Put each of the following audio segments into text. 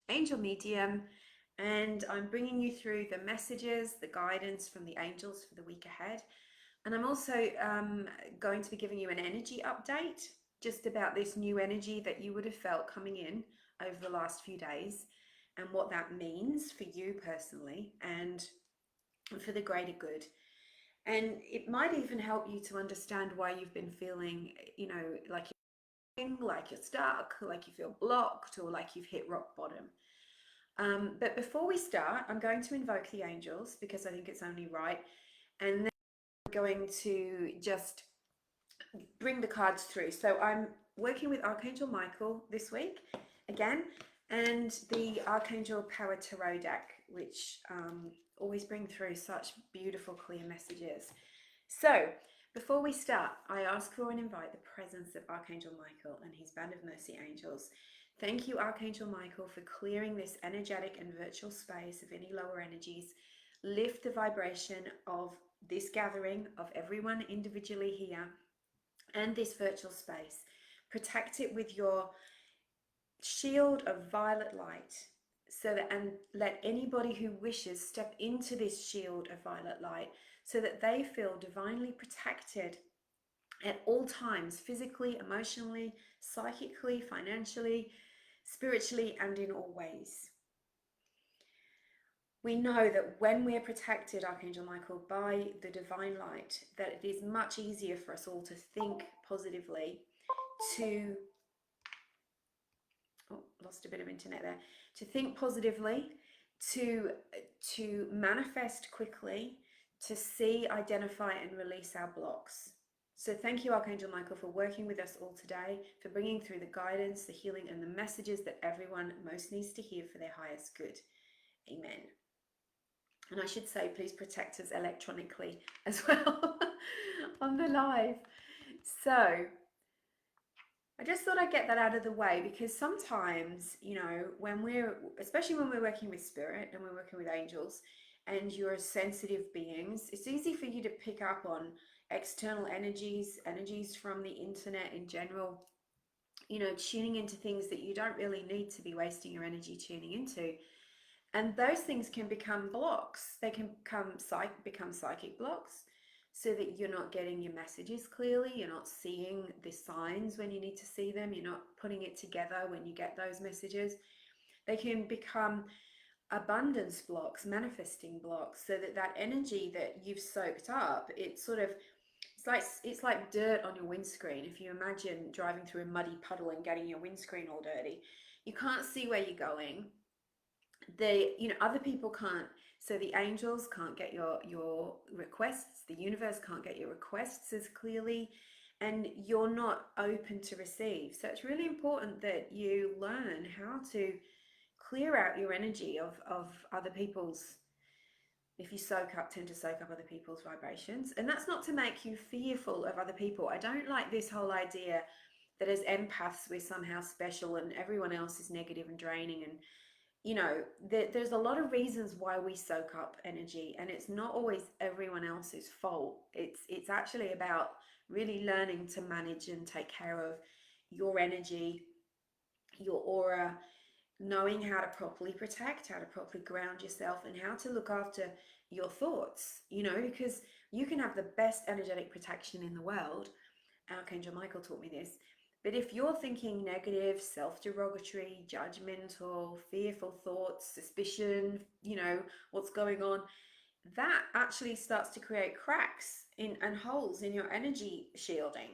angel medium, and I'm bringing you through the messages, the guidance from the angels for the week ahead. And I'm also going to be giving you an energy update just about this new energy that you would have felt coming in over the last few days and what that means for you personally and for the greater good. And it might even help you to understand why you've been feeling, like you're stuck, like you feel blocked, or like you've hit rock bottom. But before we start, I'm going to invoke the angels because I think it's only right. And then I'm going to just bring the cards through. So I'm working with Archangel Michael this week again, and the Archangel Power Tarot deck, which always bring through such beautiful, clear messages. So before we start, I ask for and invite the presence of Archangel Michael and his band of mercy angels. Thank you, Archangel Michael, for clearing this energetic and virtual space of any lower energies. Lift the vibration of this gathering, of everyone individually here, and this virtual space. Protect it with your shield of violet light, so that, and let anybody who wishes step into this shield of violet light so that they feel divinely protected at all times, physically, emotionally, psychically, financially, spiritually, and in all ways. We know that when we're protected, Archangel Michael, by the divine light, that it is much easier for us all to think positively, to lost a bit of internet there, to think positively, to manifest quickly, to see, identify, and release our blocks. So thank you, Archangel Michael, for working with us all today, for bringing through the guidance, the healing, and the messages that everyone most needs to hear for their highest good. Amen. And I should say, please protect us electronically as well on the live. So I just thought I'd get that out of the way, because sometimes, especially when we're working with spirit and we're working with angels and you're sensitive beings, it's easy for you to pick up on external energies from the internet in general, tuning into things that you don't really need to be wasting your energy tuning into. And those things can become blocks. They can become psychic blocks, so that you're not getting your messages clearly, you're not seeing the signs when you need to see them, you're not putting it together when you get those messages. They can become abundance blocks, manifesting blocks, so that that energy that you've soaked up, it's like dirt on your windscreen. If you imagine driving through a muddy puddle and getting your windscreen all dirty, you can't see where you're going. Other people can't, so the angels can't get your requests, the universe can't get your requests as clearly, and you're not open to receive. So it's really important that you learn how to clear out your energy of other people's, if you tend to soak up other people's vibrations. And that's not to make you fearful of other people. I don't like this whole idea that as empaths we're somehow special and everyone else is negative and draining. And there's a lot of reasons why we soak up energy, and it's not always everyone else's fault. It's actually about really learning to manage and take care of your energy, your aura, knowing how to properly protect, how to properly ground yourself, and how to look after your thoughts, because you can have the best energetic protection in the world. Archangel Michael taught me this. But if you're thinking negative, self-derogatory, judgmental, fearful thoughts, suspicion, what's going on, that actually starts to create cracks and holes in your energy shielding.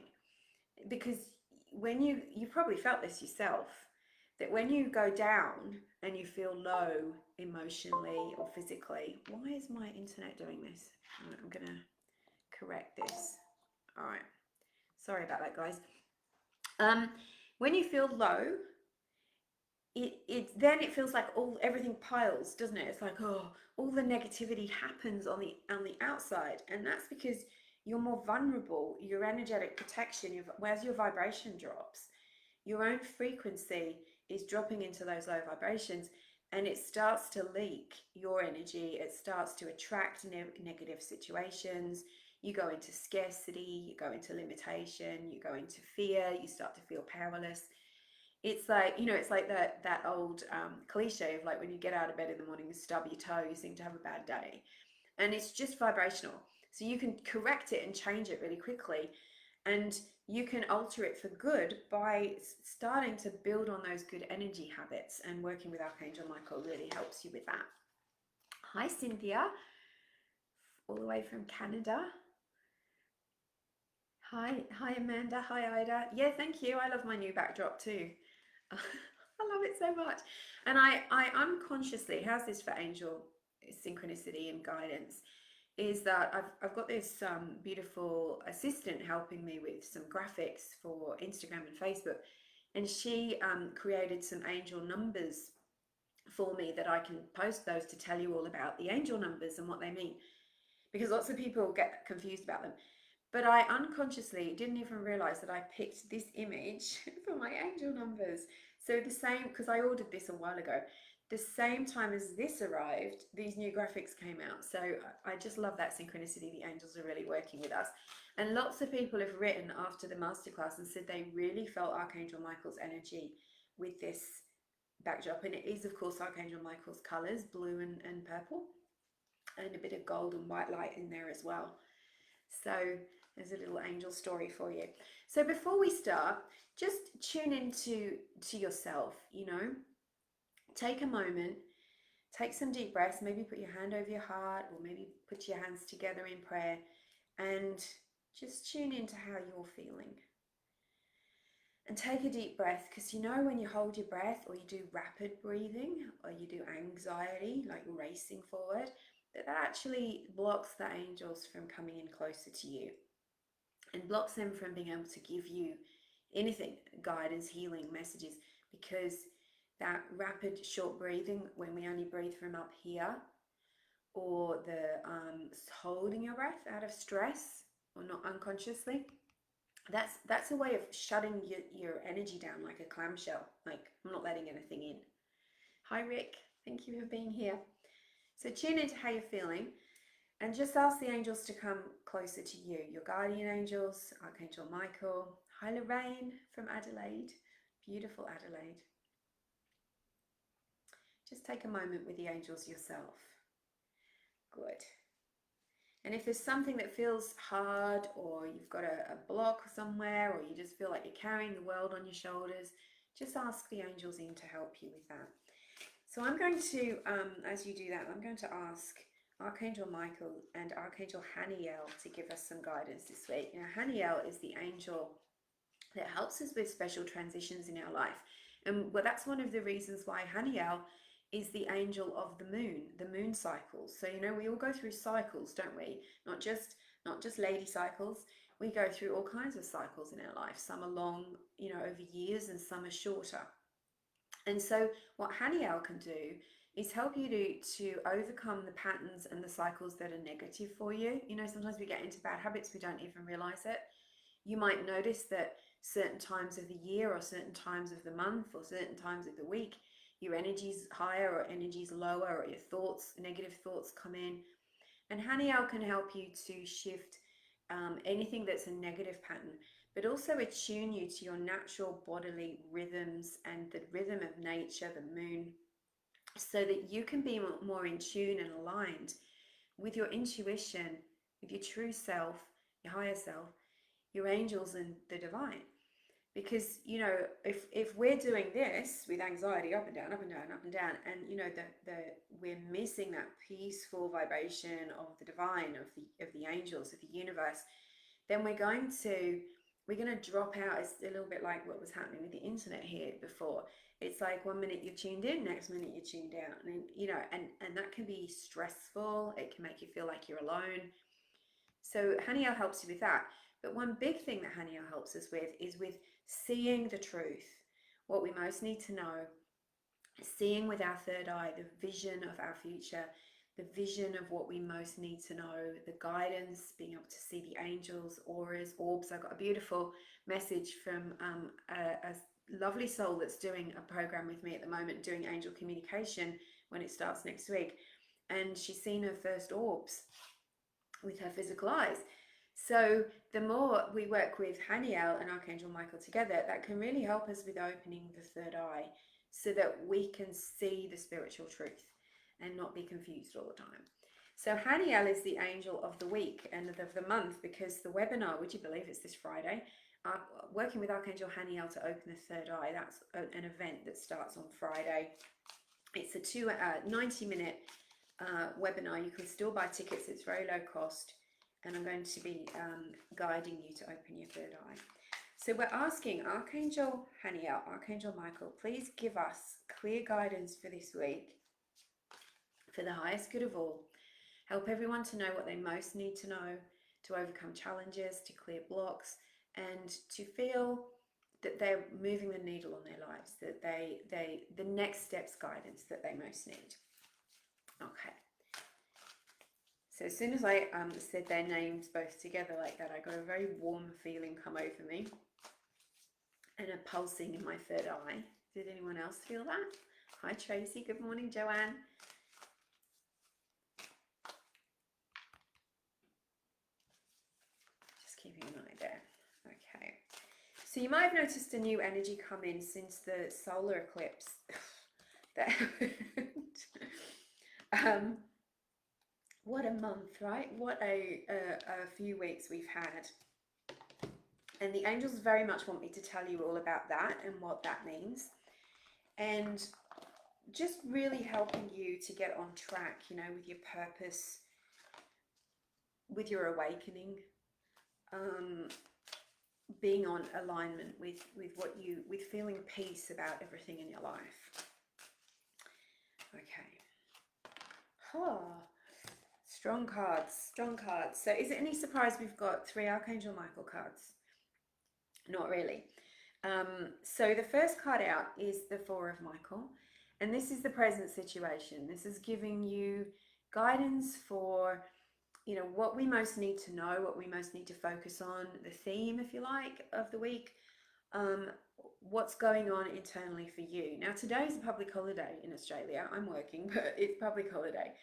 Because when you've probably felt this yourself, that when you go down and you feel low emotionally or physically, why is my internet doing this? I'm going to correct this. All right. Sorry about that, guys. When you feel low, it feels like everything piles, doesn't it? It's like, oh, all the negativity happens on the outside, and that's because you're more vulnerable. Your energetic protection, whereas your vibration drops, your own frequency is dropping into those low vibrations, and it starts to leak your energy. It starts to attract negative situations. You go into scarcity, you go into limitation, you go into fear, you start to feel powerless. It's like, you know, it's like that old cliche of like when you get out of bed in the morning and stub your toe, you seem to have a bad day. And it's just vibrational. So you can correct it and change it really quickly. And you can alter it for good by starting to build on those good energy habits, and working with Archangel Michael really helps you with that. Hi, Cynthia, all the way from Canada. Hi, Amanda. Hi, Ida. Yeah, thank you. I love my new backdrop too. I love it so much. And I unconsciously, how's this for angel synchronicity and guidance? Is that I've got this beautiful assistant helping me with some graphics for Instagram and Facebook, and she created some angel numbers for me that I can post those to tell you all about the angel numbers and what they mean, because lots of people get confused about them. But I unconsciously didn't even realize that I picked this image for my angel numbers. So the same, because I ordered this a while ago, the same time as this arrived, these new graphics came out. So I just love that synchronicity. The angels are really working with us. And lots of people have written after the masterclass and said they really felt Archangel Michael's energy with this backdrop. And it is, of course, Archangel Michael's colors, blue and purple, and a bit of gold and white light in there as well. So there's a little angel story for you. So before we start, just tune into yourself, you know. Take a moment, take some deep breaths, maybe put your hand over your heart, or maybe put your hands together in prayer, and just tune into how you're feeling. And take a deep breath, because you know when you hold your breath, or you do rapid breathing, or you do anxiety, like racing forward, that actually blocks the angels from coming in closer to you, and blocks them from being able to give you anything, guidance, healing, messages, because that rapid short breathing, when we only breathe from up here, or the holding your breath out of stress or not unconsciously, that's a way of shutting your energy down like a clamshell, like I'm not letting anything in. Hi Rick, thank you for being here. So tune into how you're feeling, and just ask the angels to come closer to you, your guardian angels, Archangel Michael. Hi Lorraine from Adelaide, beautiful Adelaide. Just take a moment with the angels yourself. Good. And if there's something that feels hard, or you've got a block somewhere, or you just feel like you're carrying the world on your shoulders, just ask the angels in to help you with that. So I'm going to, as you do that, I'm going to ask Archangel Michael and Archangel Haniel to give us some guidance this week. Now, Haniel is the angel that helps us with special transitions in our life. And well, that's one of the reasons why Haniel is the angel of the moon cycles. So, you know, we all go through cycles, don't we? Not just lady cycles. We go through all kinds of cycles in our life. Some are long, you know, over years, and some are shorter. And so what Haniel can do is help you to overcome the patterns and the cycles that are negative for you. You know, sometimes we get into bad habits, we don't even realize it. You might notice that certain times of the year, or certain times of the month, or certain times of the week, your energy's higher or energy's lower, or your thoughts, negative thoughts come in. And Haniel can help you to shift anything that's a negative pattern, but also attune you to your natural bodily rhythms and the rhythm of nature, the moon, so that you can be more in tune and aligned with your intuition, with your true self, your higher self, your angels, and the divine. Because, you know, if we're doing this with anxiety, up and down, up and down, up and down, and you know we're missing that peaceful vibration of the divine, of the angels, of the universe, then we're going to drop out. It's a little bit like what was happening with the internet here before. It's like 1 minute you're tuned in, next minute you're tuned out, and you know, and that can be stressful. It can make you feel like you're alone. So Haniel helps you with that. But one big thing that Haniel helps us with is with seeing the truth, what we most need to know, seeing with our third eye, the vision of our future, the vision of what we most need to know, the guidance, being able to see the angels, auras, orbs. I got a beautiful message from a lovely soul that's doing a program with me at the moment, doing angel communication when it starts next week. And she's seen her first orbs with her physical eyes. So the more we work with Haniel and Archangel Michael together, that can really help us with opening the third eye so that we can see the spiritual truth and not be confused all the time. So Haniel is the angel of the week and of the month, because the webinar, would you believe it's this Friday, working with Archangel Haniel to open the third eye. That's an event that starts on Friday. It's a 90-minute webinar. You can still buy tickets. It's very low cost. And I'm going to be guiding you to open your third eye. So we're asking Archangel Haniel, Archangel Michael, please give us clear guidance for this week for the highest good of all. Help everyone to know what they most need to know to overcome challenges, to clear blocks, and to feel that they're moving the needle on their lives, that the next steps guidance that they most need. Okay. So as soon as I said their names both together like that, I got a very warm feeling come over me and a pulsing in my third eye. Did anyone else feel that? Hi Tracy, good morning Joanne. Just keeping an eye there. Okay. So you might have noticed a new energy come in since the solar eclipse that happened. What a month, right? What a few weeks we've had. And the angels very much want me to tell you all about that and what that means. And just really helping you to get on track, you know, with your purpose, with your awakening, being on alignment with feeling peace about everything in your life. Okay. Oh. Strong cards, strong cards. So is it any surprise we've got 3 Archangel Michael cards? Not really. So the first card out is the 4 of Michael, and this is the present situation. This is giving you guidance for, you know, what we most need to know, what we most need to focus on, the theme, if you like, of the week, what's going on internally for you. Now, today is a public holiday in Australia. I'm working, but it's public holiday.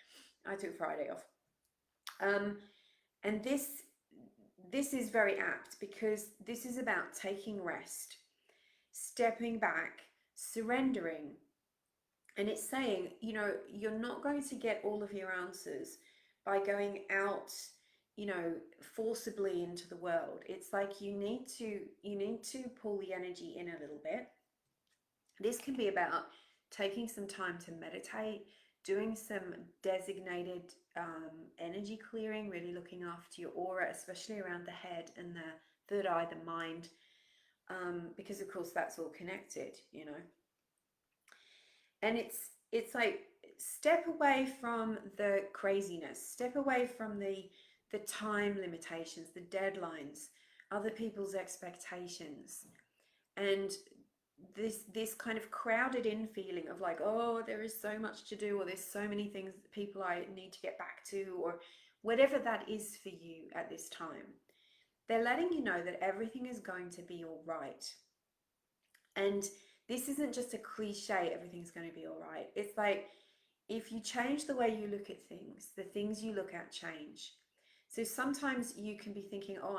I took Friday off. And this is very apt, because this is about taking rest, stepping back, surrendering. And it's saying, you know, you're not going to get all of your answers by going out, you know, forcibly into the world. It's like you need to pull the energy in a little bit. This can be about taking some time to meditate, doing some designated energy clearing, really looking after your aura, especially around the head and the third eye, the mind, because of course that's all connected, you know. And it's like, step away from the craziness, step away from the time limitations, the deadlines, other people's expectations, and this kind of crowded in feeling of like, oh, there is so much to do, or there's so many things, people I need to get back to, or whatever that is for you at this time. They're letting you know that everything is going to be all right. And this isn't just a cliche, everything's going to be all right. It's like, if you change the way you look at things, the things you look at change. So sometimes you can be thinking, oh,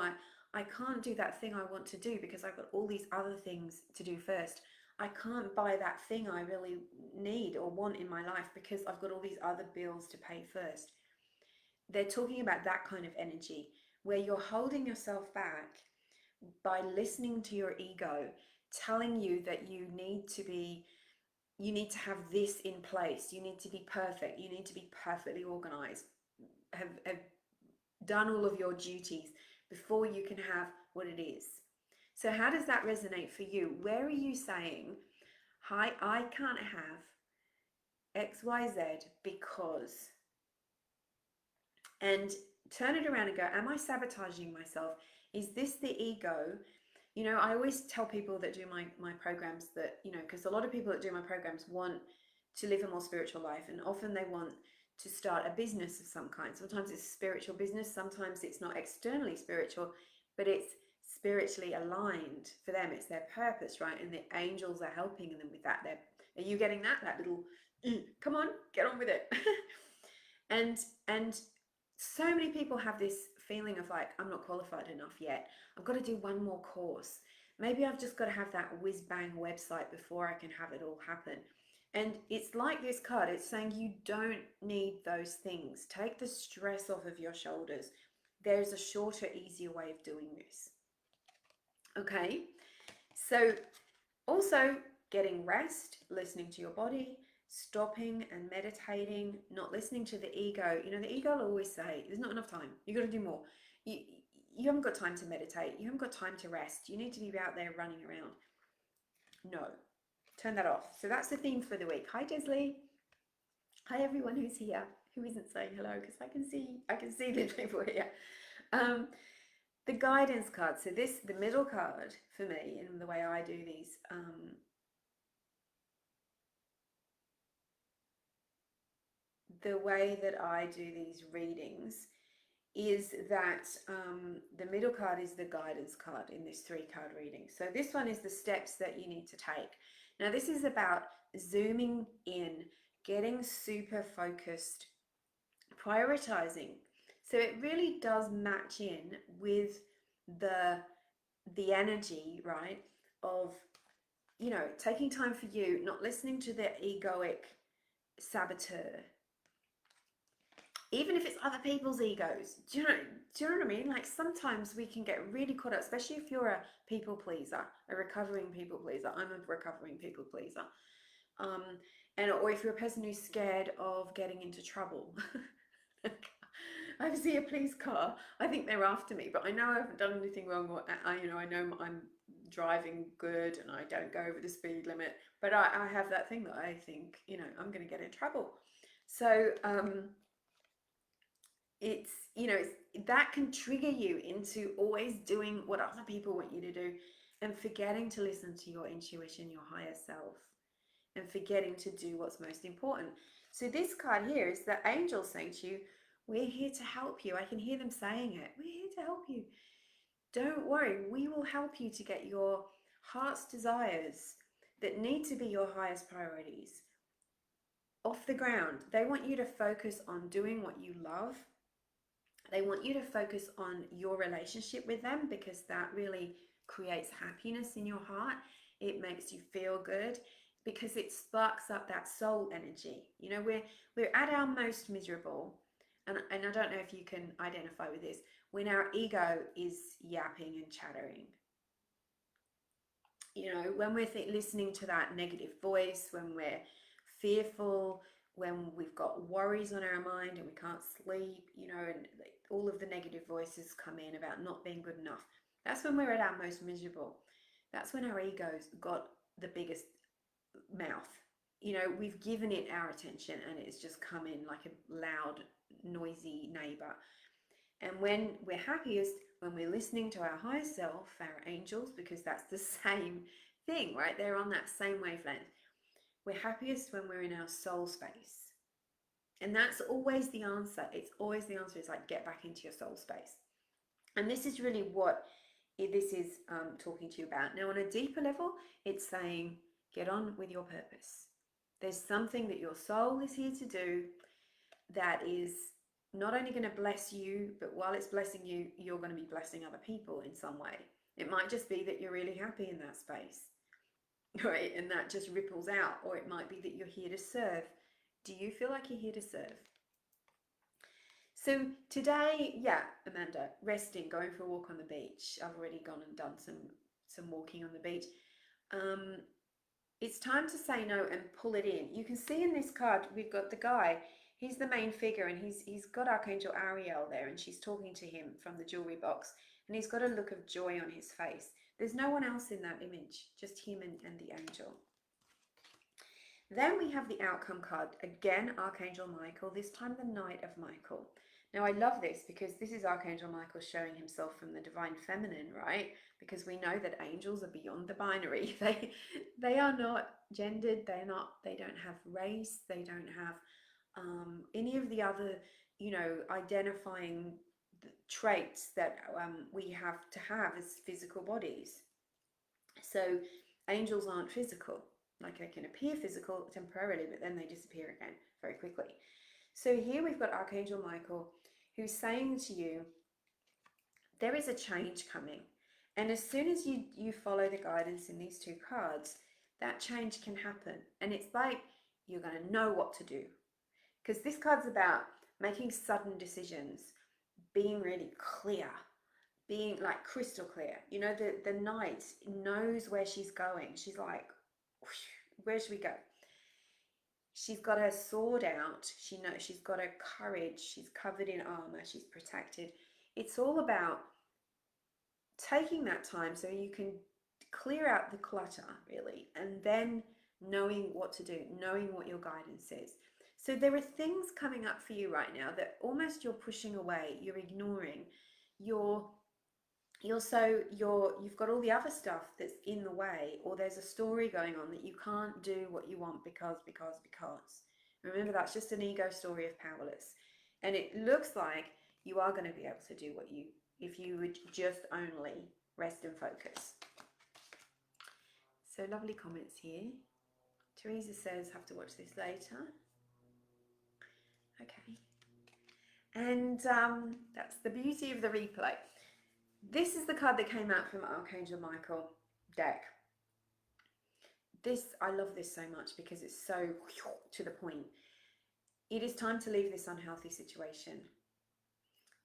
I can't do that thing I want to do because I've got all these other things to do first. I can't buy that thing I really need or want in my life because I've got all these other bills to pay first. They're talking about that kind of energy where you're holding yourself back by listening to your ego telling you that you need to have this in place, you need to be perfect, you need to be perfectly organized, have done all of your duties before you can have what it is. So how does that resonate for you? Where are you saying, hi, I can't have XYZ because, and turn it around and go, am I sabotaging myself? Is this the ego? You know, I always tell people that do my programs that, you know, because a lot of people that do my programs want to live a more spiritual life, and often they want to start a business of some kind. Sometimes it's a spiritual business, sometimes it's not externally spiritual, but it's spiritually aligned for them. It's their purpose, right? And the angels are helping them with that. Are you getting that? That little, come on, get on with it. And so many people have this feeling of like, I'm not qualified enough yet. I've got to do one more course. Maybe I've just got to have that whiz bang website before I can have it all happen. And it's like this card, it's saying you don't need those things. Take the stress off of your shoulders. There's a shorter, easier way of doing this. Okay, so also getting rest, listening to your body, stopping and meditating, not listening to the ego. You know, the ego will always say, there's not enough time. You got to do more. You haven't got time to meditate. You haven't got time to rest. You need to be out there running around. No, turn that off. So that's the theme for the week. Hi, Desley. Hi, everyone who's here, who isn't saying hello, because I can see the people here. The guidance card. So this, the middle card for me, and the way I do these, the way that I do these readings is that the middle card is the guidance card in this 3-card reading. So this one is the steps that you need to take. Now this is about zooming in, getting super focused, prioritizing. So it really does match in with the energy, right, of, you know, taking time for you, not listening to the egoic saboteur, even if it's other people's egos. Do you know what I mean? Like sometimes we can get really caught up, especially if you're a people pleaser, a recovering people pleaser. I'm a recovering people pleaser. Or if you're a person who's scared of getting into trouble. I see a police car, I think they're after me, but I know I haven't done anything wrong, or I know I'm driving good and I don't go over the speed limit, but I have that thing that I think, you know, I'm going to get in trouble. So it's, you know, that can trigger you into always doing what other people want you to do and forgetting to listen to your intuition, your higher self, and forgetting to do what's most important. So this card here is the angel saying to you, we're here to help you. I can hear them saying it. We're here to help you. Don't worry, we will help you to get your heart's desires that need to be your highest priorities off the ground. They want you to focus on doing what you love. They want you to focus on your relationship with them, because that really creates happiness in your heart. It makes you feel good because it sparks up that soul energy. You know, we're at our most miserable, and I don't know if you can identify with this, when our ego is yapping and chattering. You know, when we're listening to that negative voice, when we're fearful, when we've got worries on our mind and we can't sleep, you know, and all of the negative voices come in about not being good enough. That's when we're at our most miserable. That's when our ego's got the biggest mouth. You know, we've given it our attention and it's just come in like a loud, noisy neighbor. And when we're happiest, when we're listening to our higher self, our angels, because that's the same thing, right? They're on that same wavelength. We're happiest when we're in our soul space. And that's always the answer. It's always the answer. It's like, get back into your soul space. And this is really what this is talking to you about. Now, on a deeper level, it's saying, get on with your purpose. There's something that your soul is here to do that is not only going to bless you, but while it's blessing you, you're going to be blessing other people in some way. It might just be that you're really happy in that space, right? And that just ripples out. Or it might be that you're here to serve. Do you feel like you're here to serve? So today, yeah, Amanda, resting, going for a walk on the beach. I've already gone and done some walking on the beach. It's time to say no and pull it in. You can see in this card, we've got the guy. He's the main figure, and he's got Archangel Ariel there, and she's talking to him from the jewelry box, and he's got a look of joy on his face. There's no one else in that image, just him and the angel. Then we have the outcome card. Again, Archangel Michael, this time the Knight of Michael. Now, I love this because this is Archangel Michael showing himself from the divine feminine, right? Because we know that angels are beyond the binary. They are not gendered. They don't have race. They don't have any of the other, you know, identifying traits that we have to have as physical bodies. So angels aren't physical. Like, they can appear physical temporarily, but then they disappear again very quickly. So here we've got Archangel Michael, who's saying to you, there is a change coming. And as soon as you follow the guidance in these two cards, that change can happen. And it's like you're going to know what to do. Because this card's about making sudden decisions, being really clear, being like crystal clear. You know, the knight knows where she's going. She's like, where should we go? She's got her sword out. She knows she's got her courage. She's covered in armor. She's protected. It's all about taking that time so you can clear out the clutter, really, and then knowing what to do, knowing what your guidance is. So there are things coming up for you right now that almost you're pushing away, you're ignoring, you've got all the other stuff that's in the way, or there's a story going on that you can't do what you want because. Remember, that's just an ego story of powerless. And it looks like you are going to be able to do what you, if you would just only rest and focus. So lovely comments here. Teresa says, have to watch this later. Okay. And that's the beauty of the replay. This is the card that came out from Archangel Michael deck. I love this so much because it's so to the point. It is time to leave this unhealthy situation.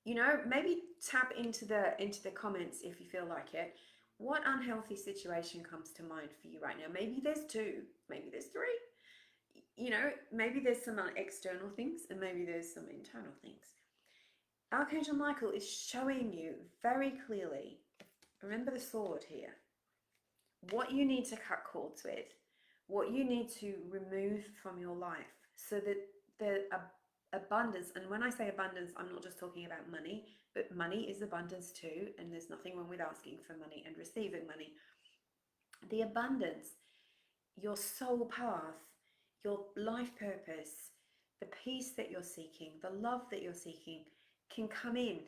You know, maybe tap into the comments if you feel like it. What unhealthy situation comes to mind for you right now? Maybe there's two, maybe there's three. You know, maybe there's some external things and maybe there's some internal things. Archangel Michael is showing you very clearly, remember the sword here, what you need to cut cords with, what you need to remove from your life so that the abundance, and when I say abundance, I'm not just talking about money, but money is abundance too, and there's nothing wrong with asking for money and receiving money. The abundance, your soul path, your life purpose, the peace that you're seeking, the love that you're seeking can come in.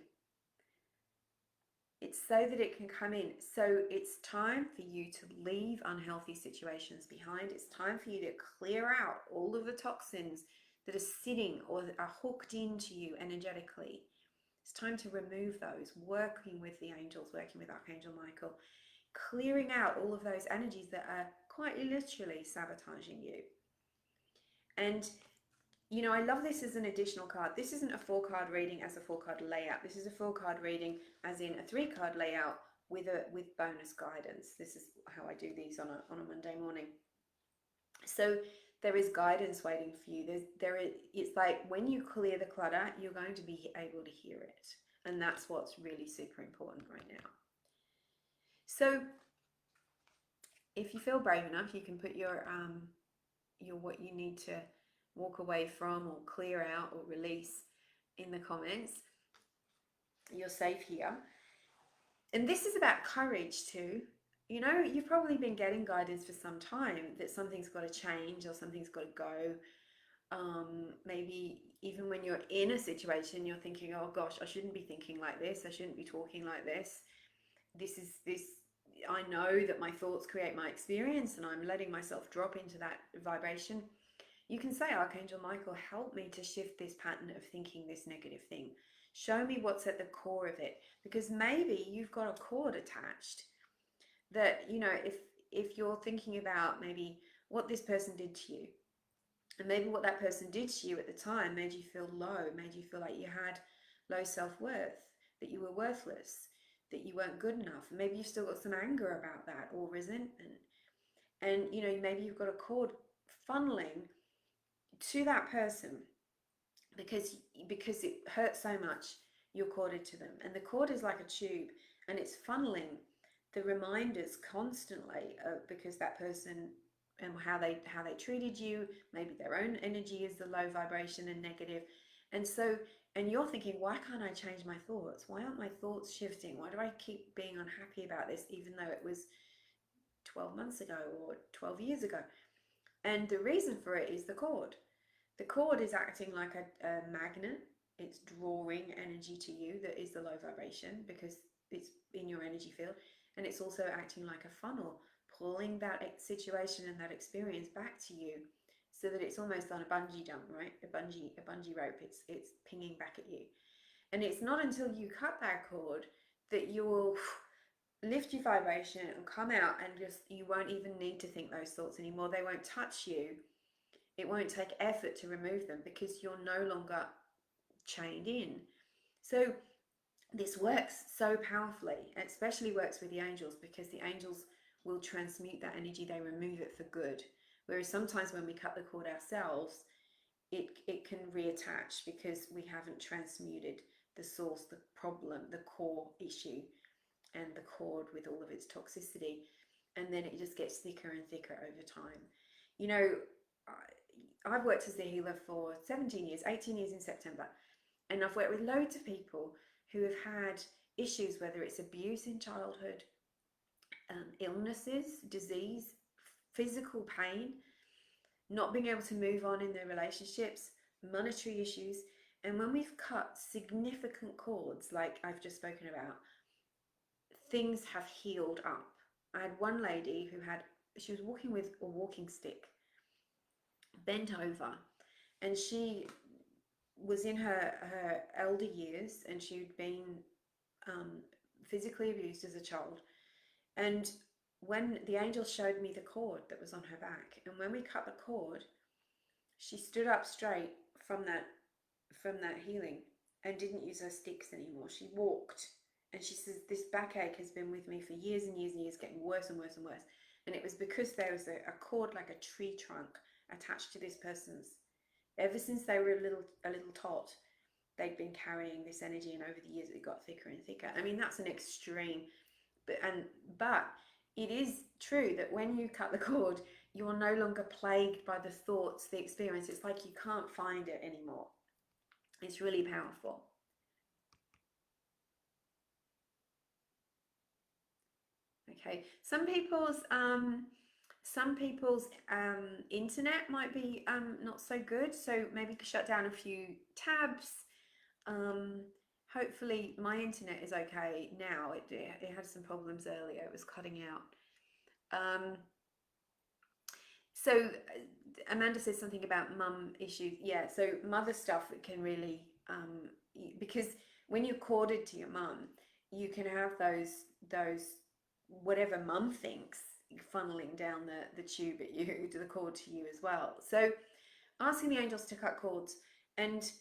It's so that it can come in. So it's time for you to leave unhealthy situations behind. It's time for you to clear out all of the toxins that are sitting or are hooked into you energetically. It's time to remove those, working with the angels, working with Archangel Michael, clearing out all of those energies that are quite literally sabotaging you. And you know, I love this as an additional card. This isn't a 4-card reading as a 4-card layout. This is a 4-card reading as in a 3-card layout with bonus guidance. This is how I do these on a Monday morning. So there is guidance waiting for you. It's like when you clear the clutter, you're going to be able to hear it. And that's what's really super important right now. So if you feel brave enough, you can put your what you need to walk away from or clear out or release in the comments. You're safe here. And this is about courage too. You know, you've probably been getting guidance for some time that something's got to change or something's got to go. Maybe even when you're in a situation, you're thinking, oh gosh, I shouldn't be thinking like this. I shouldn't be talking like this. I know that my thoughts create my experience and I'm letting myself drop into that vibration. You can say, Archangel Michael, help me to shift this pattern of thinking this negative thing. Show me what's at the core of it. Because maybe you've got a cord attached that, you know, if you're thinking about maybe what this person did to you, and maybe what that person did to you at the time made you feel low, made you feel like you had low self-worth, that you were worthless, that you weren't good enough. Maybe you've still got some anger about that or resentment. And, you know, maybe you've got a cord funneling to that person because it hurts so much, you're corded to them. And the cord is like a tube and it's funneling the reminders constantly because that person and how they treated you, maybe their own energy is the low vibration and negative. And so, and you're thinking, why can't I change my thoughts? Why aren't my thoughts shifting? Why do I keep being unhappy about this even though it was 12 months ago or 12 years ago? And the reason for it is the cord. The cord is acting like a magnet. It's drawing energy to you that is the low vibration because it's in your energy field. And it's also acting like a funnel, pulling that situation and that experience back to you so that it's almost on a bungee jump, right? A bungee rope. It's pinging back at you. And it's not until you cut that cord that you will lift your vibration and come out, and just you won't even need to think those thoughts anymore. They won't touch you. It won't take effort to remove them because you're no longer chained in. So this works so powerfully. It especially works with the angels because the angels will transmute that energy. They remove it for good. Whereas sometimes when we cut the cord ourselves, it can reattach because we haven't transmuted the source, the problem, the core issue, and the cord with all of its toxicity. And then it just gets thicker and thicker over time. You know, I've worked as a healer for 17 years, 18 years in September, and I've worked with loads of people who have had issues, whether it's abuse in childhood, illnesses, disease, physical pain, not being able to move on in their relationships, monetary issues. And when we've cut significant cords, like I've just spoken about, things have healed up. I had one lady who she was walking with a walking stick, bent over, and she was in her elder years, and she'd been physically abused as a child. And when the angel showed me the cord that was on her back, and when we cut the cord, she stood up straight from that healing and didn't use her sticks anymore. She walked, and she says, this backache has been with me for years and years and years, getting worse and worse and worse. And it was because there was a cord like a tree trunk attached to this person's. Ever since they were a little tot, they'd been carrying this energy, and over the years it got thicker and thicker. I mean, that's an extreme, but it is true that when you cut the cord, you're no longer plagued by the thoughts, the experience. It's like you can't find it anymore. It's really powerful. Okay, some people's internet might be not so good, so maybe shut down a few tabs. Hopefully my internet is okay now. It had some problems earlier. It was cutting out. So Amanda says something about mum issues. Yeah, so mother stuff, it can really because when you're corded to your mum, you can have those whatever mum thinks funneling down the tube at you, to the cord to you as well. So asking the angels to cut cords, and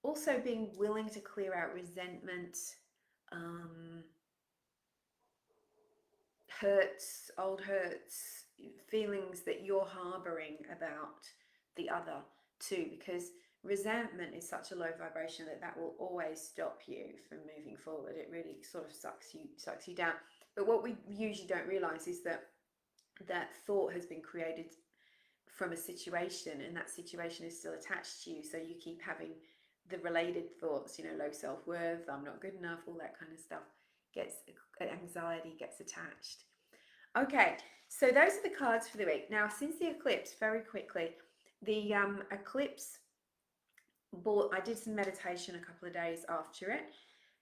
also being willing to clear out resentment, hurts, old hurts, feelings that you're harboring about the other too, because resentment is such a low vibration that will always stop you from moving forward. It really sort of sucks you down. But what we usually don't realize is that thought has been created from a situation, and that situation is still attached to you, so you keep having the related thoughts, low self-worth, I'm not good enough, all that kind of stuff anxiety gets attached. Okay, so those are the cards for the week. Now, since the eclipse, very quickly, the eclipse I did some meditation a couple of days after it,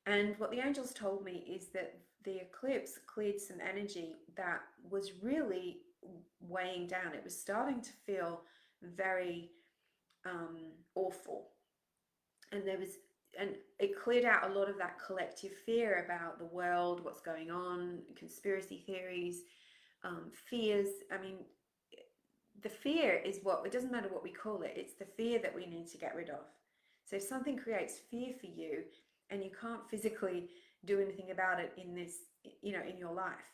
and what the angels told me is that the eclipse cleared some energy that was really weighing down. It was starting to feel very awful, and it cleared out a lot of that collective fear about the world, what's going on, conspiracy theories, fears. I mean, the fear is it doesn't matter what we call it, it's the fear that we need to get rid of. So if something creates fear for you and you can't physically do anything about it in your life,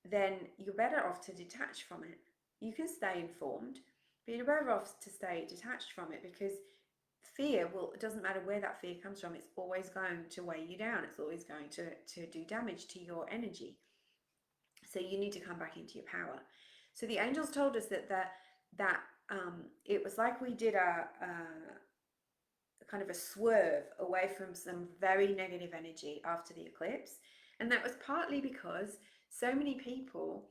then you're better off to detach from it. You can stay informed, but you're better off to stay detached from it, because fear it doesn't matter where that fear comes from, it's always going to weigh you down. It's always going to do damage to your energy. So you need to come back into your power. So the angels told us that it was like we did a kind of a swerve away from some very negative energy after the eclipse. And that was partly because so many people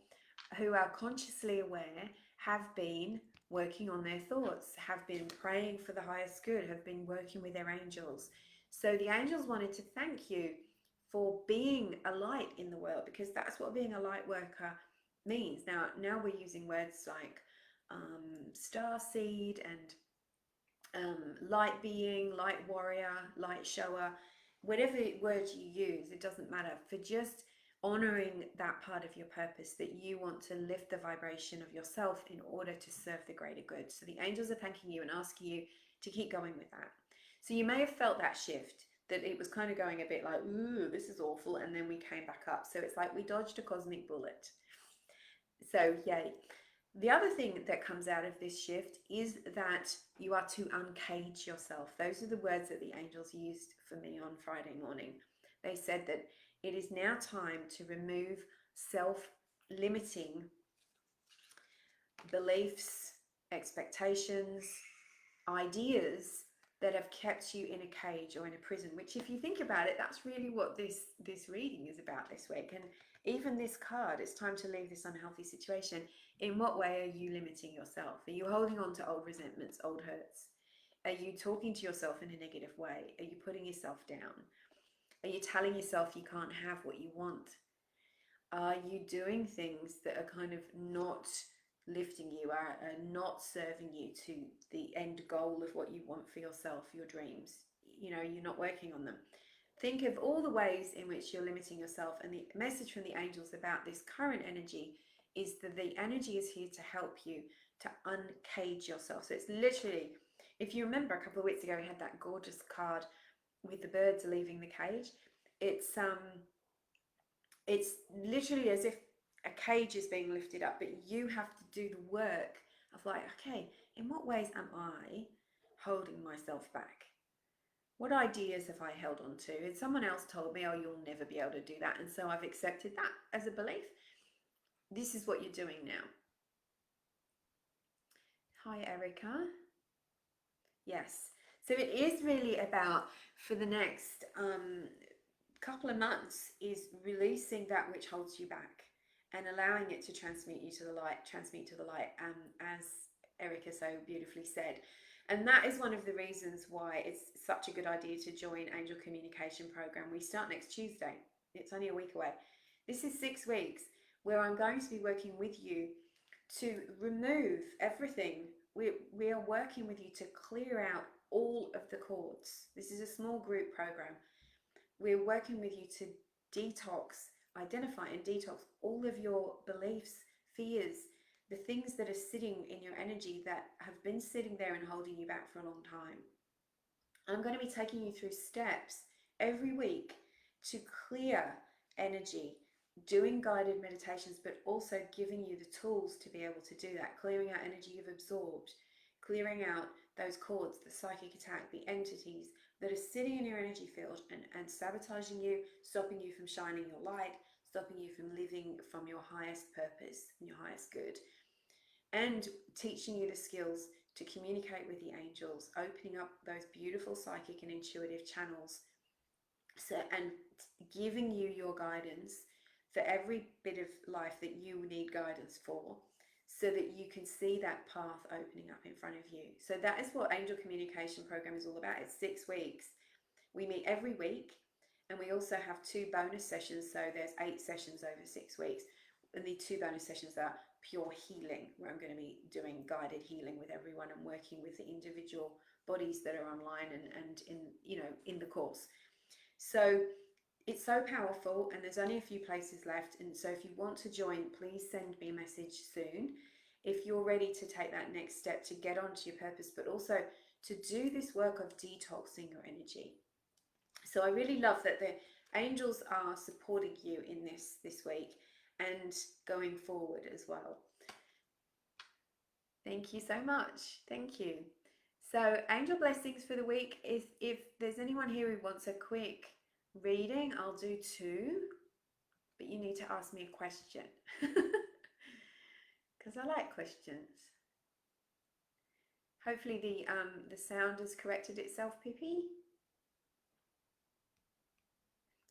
who are consciously aware have been working on their thoughts, have been praying for the highest good, have been working with their angels. So the angels wanted to thank you for being a light in the world, because that's what being a light worker means. Now we're using words like star seed and light being, light warrior, light shower. whatever word you use, it doesn't matter, for just honoring that part of your purpose, that you want to lift the vibration of yourself in order to serve the greater good. So the angels are thanking you and asking you to keep going with that. So you may have felt that shift, that it was kind of going a bit like, ooh, this is awful, and then we came back up. So it's like we dodged a cosmic bullet. So yay. The other thing that comes out of this shift is that you are to uncage yourself. Those are the words that the angels used for me on Friday morning. They said that it is now time to remove self-limiting beliefs, expectations, ideas that have kept you in a cage or in a prison, which, if you think about it, that's really what this reading is about this week. And even this card, it's time to leave this unhealthy situation. In what way are you limiting yourself? Are you holding on to old resentments, old hurts? Are you talking to yourself in a negative way? Are you putting yourself down? Are you telling yourself you can't have what you want? Are you doing things that are kind of not lifting you, are not serving you to the end goal of what you want for yourself, your dreams? You know, you're not working on them. Think of all the ways in which you're limiting yourself, and the message from the angels about this current energy is that the energy is here to help you to uncage yourself. So it's literally, if you remember a couple of weeks ago, we had that gorgeous card with the birds leaving the cage. It's literally as if a cage is being lifted up, but you have to do the work of like, okay, in what ways am I holding myself back? What ideas have I held on to? And someone else told me, oh, you'll never be able to do that. And so I've accepted that as a belief. This is what you're doing now. Hi, Erica. Yes. So it is really about, for the next couple of months, is releasing that which holds you back and allowing it to transmute to the light, as Erica so beautifully said. And that is one of the reasons why it's such a good idea to join Angel Communication Program. We start next Tuesday. It's only a week away. This is 6 weeks where I'm going to be working with you to remove everything. We are working with you to clear out all of the cords. This is a small group program. We're working with you to identify and detox all of your beliefs, fears, the things that are sitting in your energy that have been sitting there and holding you back for a long time. I'm going to be taking you through steps every week to clear energy, doing guided meditations, but also giving you the tools to be able to do that, clearing out energy you've absorbed, clearing out those cords, the psychic attack, the entities that are sitting in your energy field and sabotaging you, stopping you from shining your light, stopping you from living from your highest purpose and your highest good, and teaching you the skills to communicate with the angels, opening up those beautiful psychic and intuitive channels, and giving you your guidance for every bit of life that you need guidance for, so that you can see that path opening up in front of you. So that is what Angel Communication Program is all about. It's 6 weeks. We meet every week, and we also have 2 bonus sessions. So there's 8 sessions over 6 weeks, and the 2 bonus sessions are pure healing, where I'm going to be doing guided healing with everyone and working with the individual bodies that are online and in the course. So it's so powerful, and there's only a few places left. And so if you want to join, please send me a message soon if you're ready to take that next step to get onto your purpose, but also to do this work of detoxing your energy. So I really love that the angels are supporting you in this week and going forward as well. Thank you so much. Thank you. So angel blessings for the week. If there's anyone here who wants a quick reading, I'll do 2, but you need to ask me a question because I like questions. Hopefully the sound has corrected itself, Pippi.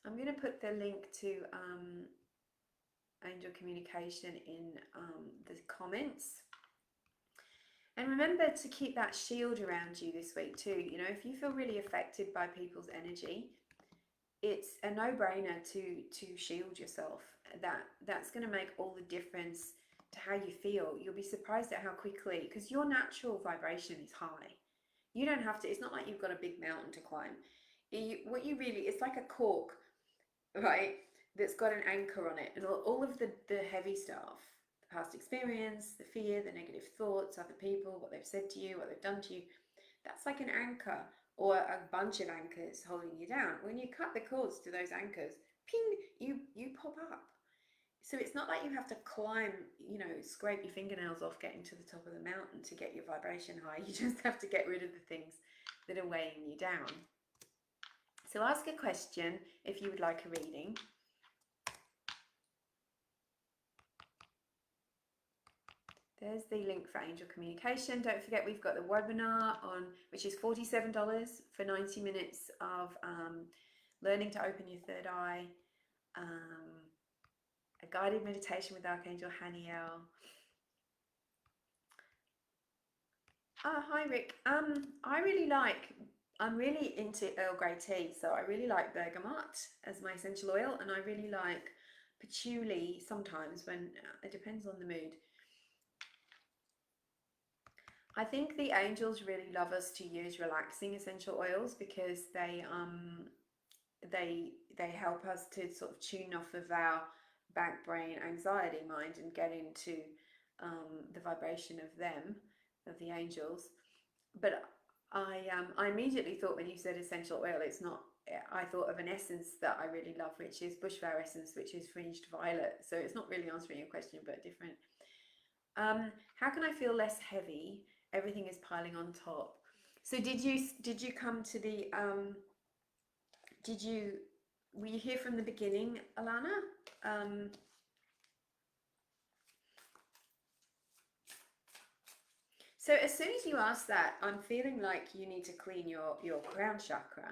I'm going to put the link to Angel Communication in the comments. And remember to keep that shield around you this week too. You know, if you feel really affected by people's energy, it's a no-brainer to shield yourself. That's going to make all the difference to how you feel. You'll be surprised at how quickly, because your natural vibration is high. You don't have to, it's not like you've got a big mountain to climb. what you really, it's like a cork, right? That's got an anchor on it, and all of the heavy stuff, the past experience, the fear, the negative thoughts, other people, what they've said to you, what they've done to you, that's like an anchor or a bunch of anchors holding you down. When you cut the cords to those anchors, ping, you pop up. So it's not like you have to climb, scrape your fingernails off getting to the top of the mountain to get your vibration high. You just have to get rid of the things that are weighing you down. So ask a question if you would like a reading. There's the link for angel communication. Don't forget we've got the webinar on, which is $47 for 90 minutes of learning to open your third eye, a guided meditation with Archangel Haniel. Hi Rick. I'm really into Earl Grey tea, so I really like bergamot as my essential oil, and I really like patchouli sometimes when it depends on the mood. I think the angels really love us to use relaxing essential oils because they help us to sort of tune off of our back brain anxiety mind and get into the vibration of them, of the angels. But I immediately thought when you said essential oil, it's not. I thought of an essence that I really love, which is bushflower essence, which is fringed violet. So it's not really answering your question, but different. How can I feel less heavy? Everything is piling on top. So did you come to the were you here from the beginning, Alana? So as soon as you ask that, I'm feeling like you need to clean your crown chakra.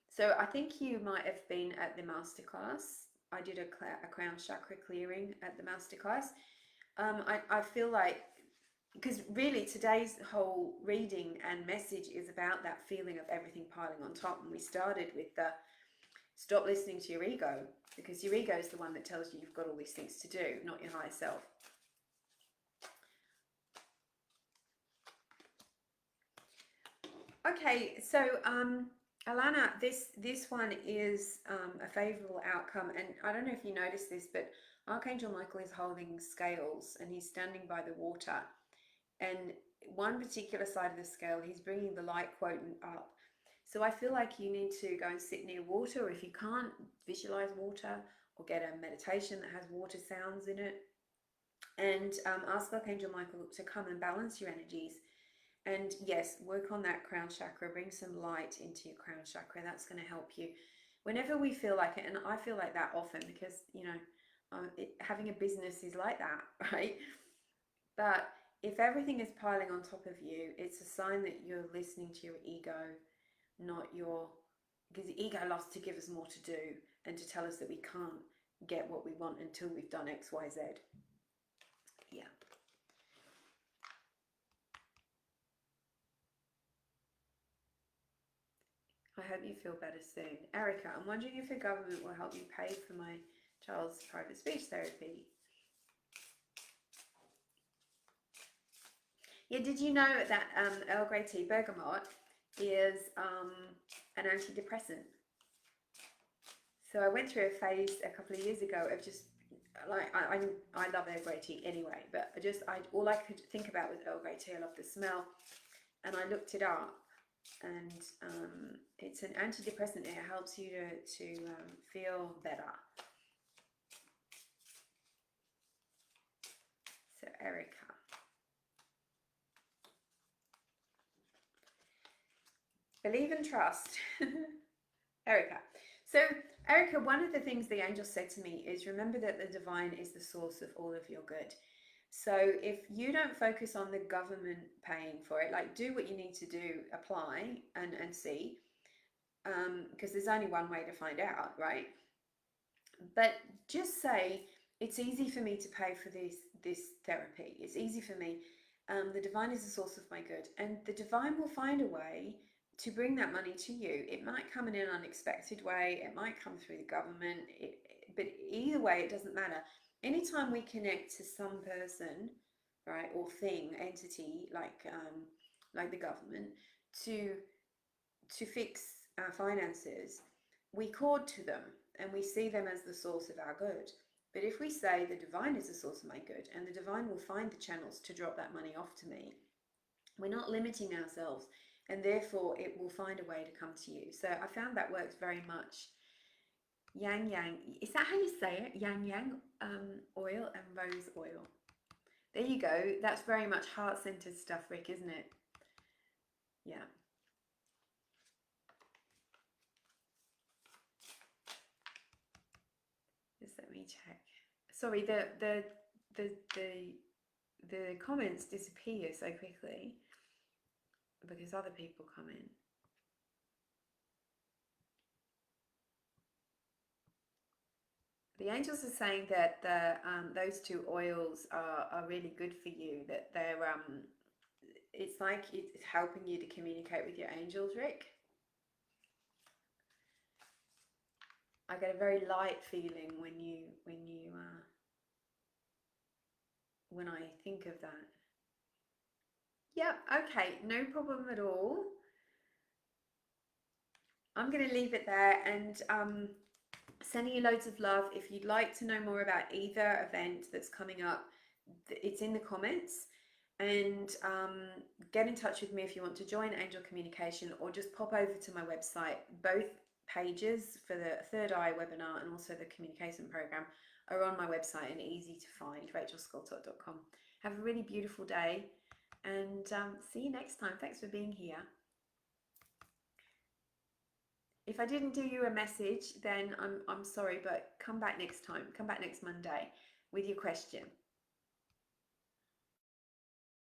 So I think you might have been at the masterclass. I did a crown chakra clearing at the masterclass. I feel like, because really today's whole reading and message is about that feeling of everything piling on top. And we started with the stop listening to your ego, because your ego is the one that tells you you've got all these things to do, not your higher self. Okay, so Alana, this one is a favorable outcome, and I don't know if you noticed this, but Archangel Michael is holding scales and he's standing by the water, and one particular side of the scale he's bringing the light quotient up. So I feel like you need to go and sit near water, or if you can't, visualize water or get a meditation that has water sounds in it, and ask Archangel Michael to come and balance your energies. And yes, work on that crown chakra, bring some light into your crown chakra. That's going to help you whenever we feel like it. And I feel like that often because, having a business is like that, right? But if everything is piling on top of you, it's a sign that you're listening to your ego, not because the ego loves to give us more to do and to tell us that we can't get what we want until we've done X, Y, Z. Yeah. I hope you feel better soon. Erica, I'm wondering if the government will help me pay for my child's private speech therapy. Yeah, did you know that Earl Grey tea bergamot is an antidepressant? So I went through a phase a couple of years ago of just like I love Earl Grey tea anyway, but all I could think about was Earl Grey tea. I love the smell, and I looked it up. And it's an antidepressant. It helps you to feel better. So Erica, believe and trust. Erica. So Erica, one of the things the angel said to me is remember that the divine is the source of all of your good. So if you don't focus on the government paying for it, like do what you need to do, apply and see, because there's only one way to find out, right? But just say, it's easy for me to pay for this therapy. It's easy for me. The divine is the source of my good, and the divine will find a way to bring that money to you. It might come in an unexpected way. It might come through the government. But either way, it doesn't matter. Anytime we connect to some person, right, or thing, entity, like the government, to fix our finances, we cord to them and we see them as the source of our good. But if we say the divine is the source of my good and the divine will find the channels to drop that money off to me, we're not limiting ourselves, and therefore it will find a way to come to you. So I found that works very much. Yang yang, is that how you say it? Yang yang oil and rose oil. There you go. That's very much heart-centered stuff, Rick, isn't it? Yeah. Just let me check. Sorry, the comments disappear so quickly because other people come in. The angels are saying that those two oils are really good for you. That they're it's like it's helping you to communicate with your angels, Rick. I get a very light feeling when I think of that. Yep. Okay. No problem at all. I'm going to leave it there and sending you loads of love. If you'd like to know more about either event that's coming up, it's in the comments. And get in touch with me if you want to join Angel Communication, or just pop over to my website. Both pages for the Third Eye webinar and also the communication program are on my website and easy to find, rachelscoltock.com. Have a really beautiful day and see you next time. Thanks for being here. If I didn't do you a message, then I'm sorry, but come back next time. Come back next Monday with your question.